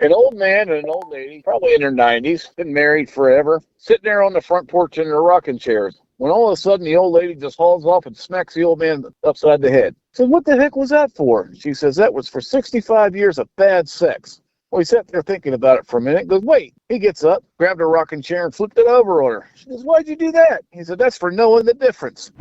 An old man and an old lady, probably in their 90s, been married forever, sitting there on the front porch in their rocking chairs, when all of a sudden the old lady just hauls off and smacks the old man upside the head. I said, what the heck was that for? She says, that was for 65 years of bad sex. Well, he sat there thinking about it for a minute and goes, wait. He gets up, grabbed a rocking chair and flipped it over on her. She says, why'd you do that? He said, that's for knowing the difference.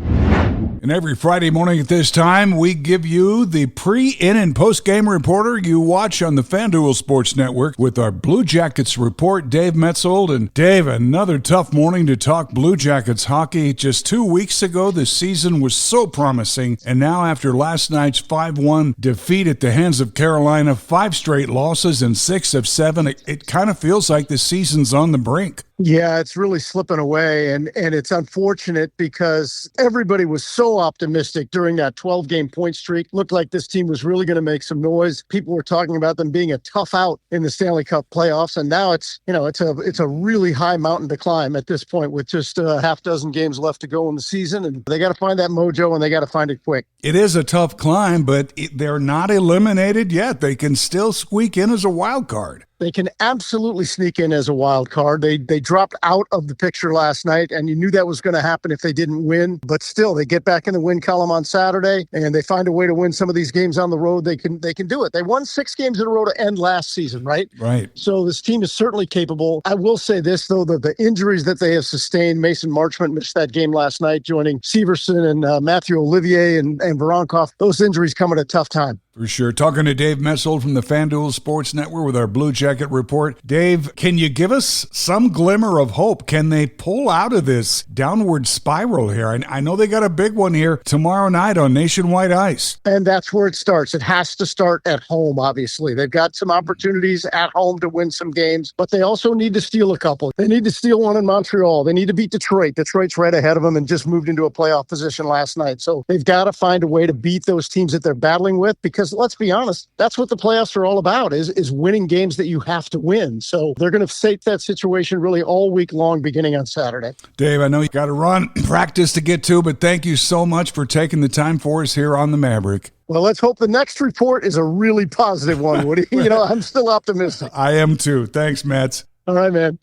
And every Friday morning at this time, we give you the pre, in, and post-game reporter you watch on the FanDuel Sports Network with our Blue Jackets report, Dave Maetzold. And Dave, another tough morning to talk Blue Jackets hockey. Just 2 weeks ago, the season was so promising. And now after last night's 5-1 defeat at the hands of Carolina, 5 straight losses and 6 of 7, it kind of feels like the season's on the brink. Yeah, it's really slipping away, and it's unfortunate because everybody was so optimistic during that 12-game point streak. Looked like this team was really going to make some noise. People were talking about them being a tough out in the Stanley Cup playoffs, and now it's a really high mountain to climb at this point with just a half dozen games left to go in the season, and they got to find that mojo, and they got to find it quick. It is a tough climb, but they're not eliminated yet. They can still squeak in as a wild card. They can absolutely sneak in as a wild card. They dropped out of the picture last night, and you knew that was going to happen if they didn't win. But still, they get back in the win column on Saturday, and they find a way to win some of these games on the road. They can do it. They won 6 games in a row to end last season, right? Right. So this team is certainly capable. I will say this, though, the injuries that they have sustained, Mason Marchment missed that game last night, joining Severson and Matthew Olivier and Voronkov. Those injuries come at a tough time. For sure. Talking to Dave Maetzold from the FanDuel Sports Network with our Blue Jacket report. Dave, can you give us some glimmer of hope? Can they pull out of this downward spiral here? I know they got a big one here tomorrow night on nationwide ice. And that's where it starts. It has to start at home, obviously. They've got some opportunities at home to win some games, but they also need to steal a couple. They need to steal one in Montreal. They need to beat Detroit. Detroit's right ahead of them and just moved into a playoff position last night. So they've got to find a way to beat those teams that they're battling with, because let's be honest, that's what the playoffs are all about, is winning games that you have to win. So they're going to face that situation really all week long, beginning on Saturday. Dave, I know you got to run practice to get to, but thank you so much for taking the time for us here on the Maverick. Well, let's hope the next report is a really positive one, Woody. I'm still optimistic. I am too. Thanks, Mets. All right, man.